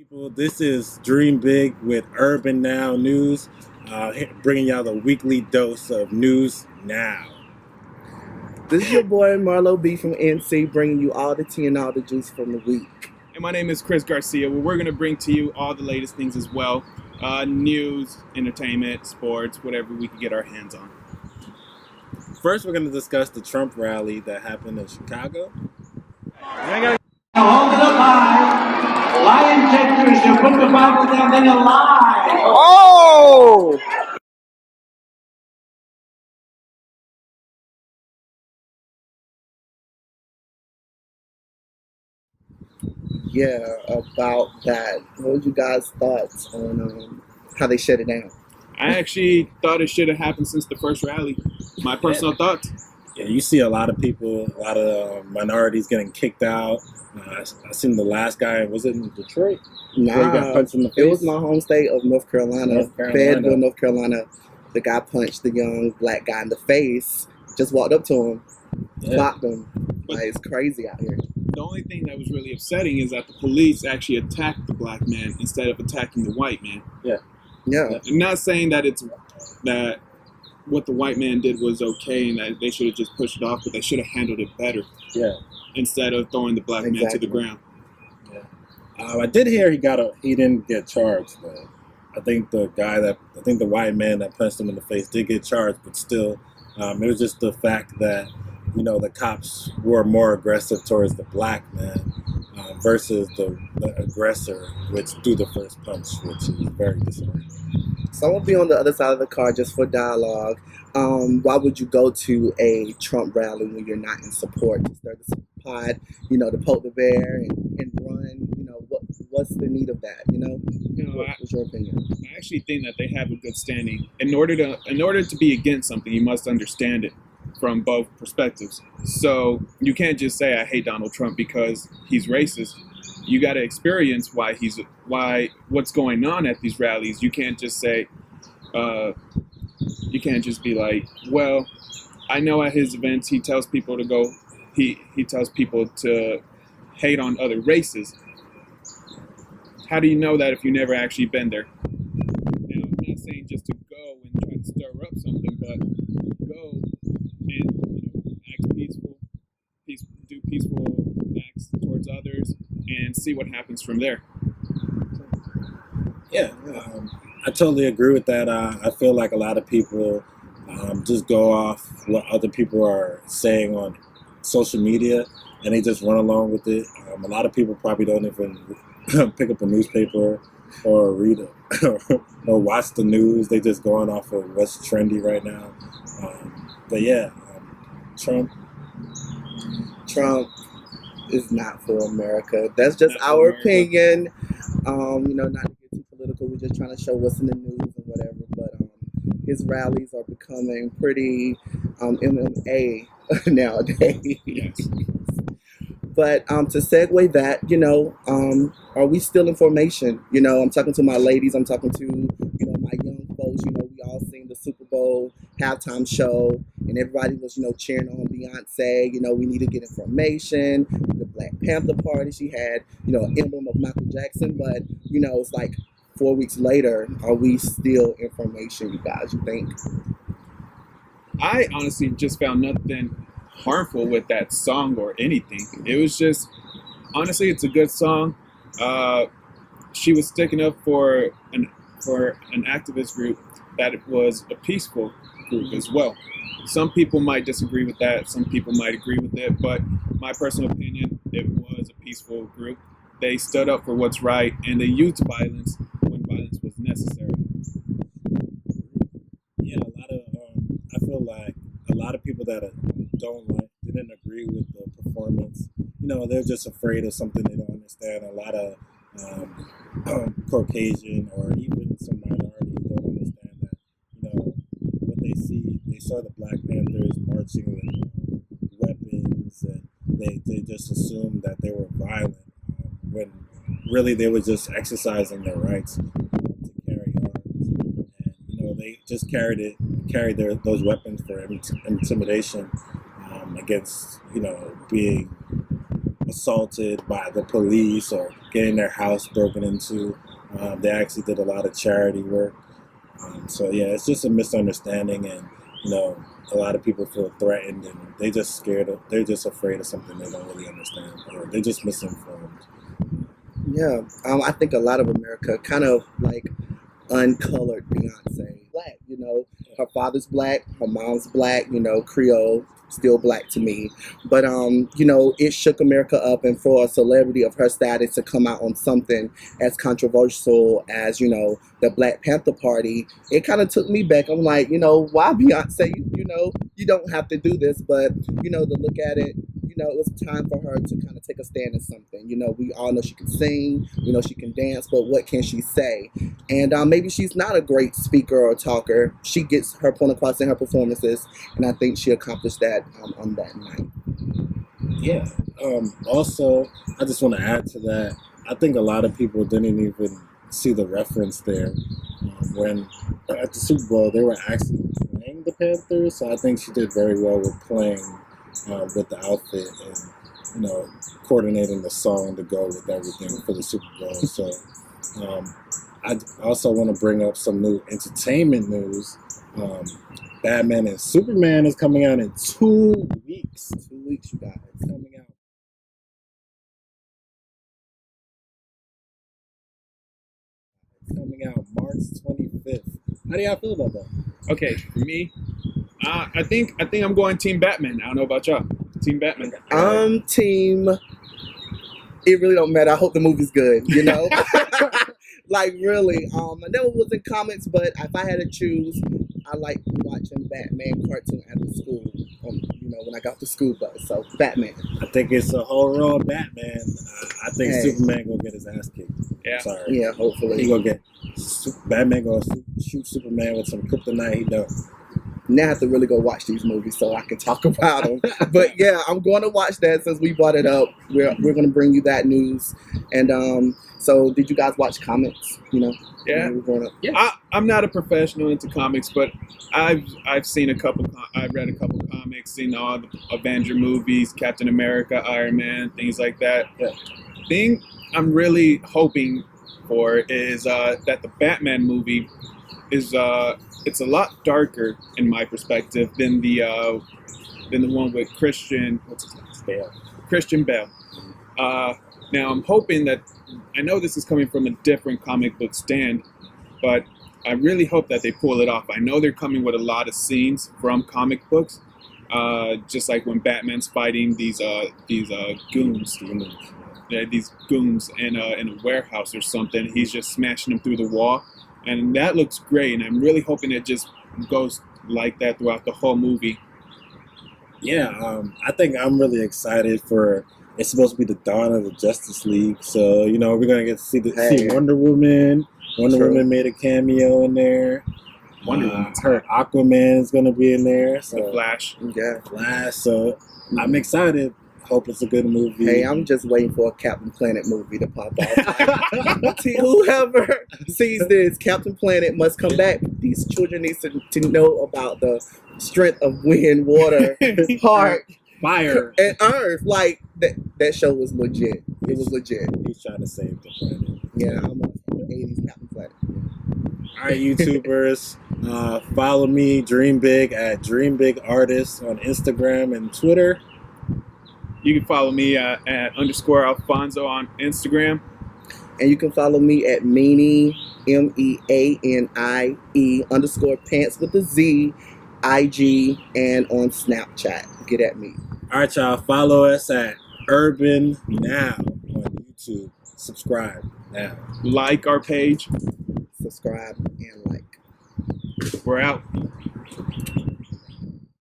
People, this is Dream Big with Urban Now News, bringing y'all the weekly dose of news now. This is your boy Marlo B from NC, bringing you all the tea and all the juice from the week. And my name is Chris Garcia, where we're going to bring to you all the latest things as well. News, entertainment, sports, whatever we can get our hands on. First, we're going to discuss the Trump rally that happened in Chicago. Now hold it up high. Lie detectors, you put the Bible down, then you lie. Oh! Yeah, about that. What was you guys' thoughts on how they shut it down? I actually thought it should have happened since the first rally. My personal thoughts. Yeah, you see a lot of people, a lot of minorities getting kicked out. I seen the last guy, was it in Detroit? Nah, he got punched in the face? It was my home state of North Carolina. Fayetteville, North Carolina. The guy punched the young black guy in the face, just walked up to him, blocked him. Like, it's crazy out here. The only thing that was really upsetting is that the police actually attacked the black man instead of attacking the white man. Yeah. I'm not saying that that what the white man did was okay and that they should have just pushed it off, but they should have handled it better. Yeah. Instead of throwing the black man to the ground. Yeah. I did hear he didn't get charged though. I think the white man that punched him in the face did get charged, but still, it was just the fact that, the cops were more aggressive towards the black man versus the aggressor, which threw the first punch, which is very disheartening. So I'm going to be on the other side of the car just for dialogue. Why would you go to a Trump rally when you're not in support? To stir the pot, to poke the bear and run, what's the need of that, What's your opinion? I actually think that they have a good standing. In order to be against something, you must understand it from both perspectives. So you can't just say, I hate Donald Trump because he's racist. You got to experience what's going on at these rallies. You can't just say, you can't just be like, well, I know at his events he tells people to go, he tells people to hate on other races. How do you know that if you never actually been there? Now, I'm not saying just to go and try to stir up something, but go and act peaceful, do peaceful acts towards others, and see what happens from there. Yeah, I totally agree with that. I feel like a lot of people just go off what other people are saying on social media, and they just run along with it. A lot of people probably don't even pick up a newspaper or read it or watch the news. They just going off of what's trendy right now. But yeah, Trump is not for America. That's just our opinion. Not to get too political. We're just trying to show what's in the news and whatever. But his rallies are becoming pretty MMA nowadays. Yes. But to segue that, are we still in formation? I'm talking to my ladies. I'm talking to, my young folks. We all seen the Superbowl halftime show, and everybody was, cheering on Beyonce. We need to get information. The Black Panther Party, she had, an emblem of Michael Jackson. But, it's like 4 weeks later, are we still in formation, you guys, you think? I honestly just found nothing harmful with that song or anything. It was just, honestly, it's a good song. She was sticking up for an activist group that was a peaceful group as well. Some people might disagree with that. Some people might agree with it. But my personal opinion, it was a peaceful group. They stood up for what's right, and they used violence when violence was necessary. Yeah, I feel like a lot of people that didn't agree with the performance. They're just afraid of something they don't understand. A lot of Caucasian or even some minorities don't understand that. What they saw the Black Panthers marching with weapons, and they just assumed that they were violent when really they were just exercising their rights to carry arms. And they just carried those weapons for intimidation against being assaulted by the police or getting their house broken into. They actually did a lot of charity work. So yeah, it's just a misunderstanding, and a lot of people feel threatened, and they're just afraid of something they don't really understand, or they're just misinformed. Yeah, I think a lot of America kind of like uncolored Beyonce. Black, her father's black, her mom's black, Creole, still black to me. But it shook America up, and for a celebrity of her status to come out on something as controversial as, the Black Panther Party, it kind of took me back. I'm like, why Beyonce? You don't have to do this, but to look at it, it was time for her to kind of take a stand in something. We all know she can sing, she can dance, but what can she say? And maybe she's not a great speaker or talker. She gets her point across in her performances, and I think she accomplished that on that night. Yeah. Also, I just want to add to that. I think a lot of people didn't even see the reference there. When at the Super Bowl, they were actually playing the Panthers, so I think she did very well with playing with the outfit and coordinating the song to go with everything for the Super Bowl. So I also want to bring up some new entertainment news. Batman and Superman is coming out in 2 weeks. 2 weeks, you guys. Coming out. Coming out March 25th. How do y'all feel about that? Okay, for me, I think I'm going Team Batman. I don't know about y'all. Team Batman. Team. It really don't matter. I hope the movie's good. Like really. I know it was in comics, but if I had to choose, I like watching Batman cartoon after school. When I got the school bus. So Batman. I think it's a whole row of Batman. I think Superman gonna get his ass kicked. Yeah. Sorry. Yeah, hopefully. He gonna get Batman gonna shoot Superman with some kryptonite. He done. Now I have to really go watch these movies so I can talk about them. But yeah, I'm going to watch that since we brought it up. We're going to bring you that news. And so did you guys watch comics? Yeah. Yeah. I'm not a professional into comics, but I've seen I've read a couple comics, seen all the Avenger movies, Captain America, Iron Man, things like that. Yeah. Thing I'm really hoping for is that the Batman movie is it's a lot darker in my perspective than the one with Christian Bale. Now I'm hoping that, I know this is coming from a different comic book stand, but I really hope that they pull it off. I know they're coming with a lot of scenes from comic books, just like when Batman's fighting these goons. These goons in a warehouse or something. He's just smashing them through the wall. And that looks great, and I'm really hoping it just goes like that throughout the whole movie. Yeah, I think I'm really excited for. It's supposed to be the dawn of the Justice League, so we're gonna get to see Wonder Woman. Wonder Woman made a cameo in there. Her Aquaman is gonna be in there. So The Flash. Yeah, Flash. So I'm excited. Hope it's a good movie. Hey, I'm just waiting for a Captain Planet movie to pop off. Whoever sees this, Captain Planet must come back. These children need to know about the strength of wind, water, heart, fire, and earth. Like that show was legit. It was legit. He's trying to save the planet. Yeah, I'm a 80s Captain Planet. All right, YouTubers, follow me, Dream Big, at Dream Big Artist on Instagram and Twitter. You can follow me at _Alfonso on Instagram. And you can follow me at Meanie, MEANIE _pants with a Z, IG, and on Snapchat. Get at me. All right, y'all. Follow us at Urban Now on YouTube. Subscribe now. Like our page. Subscribe and like. We're out.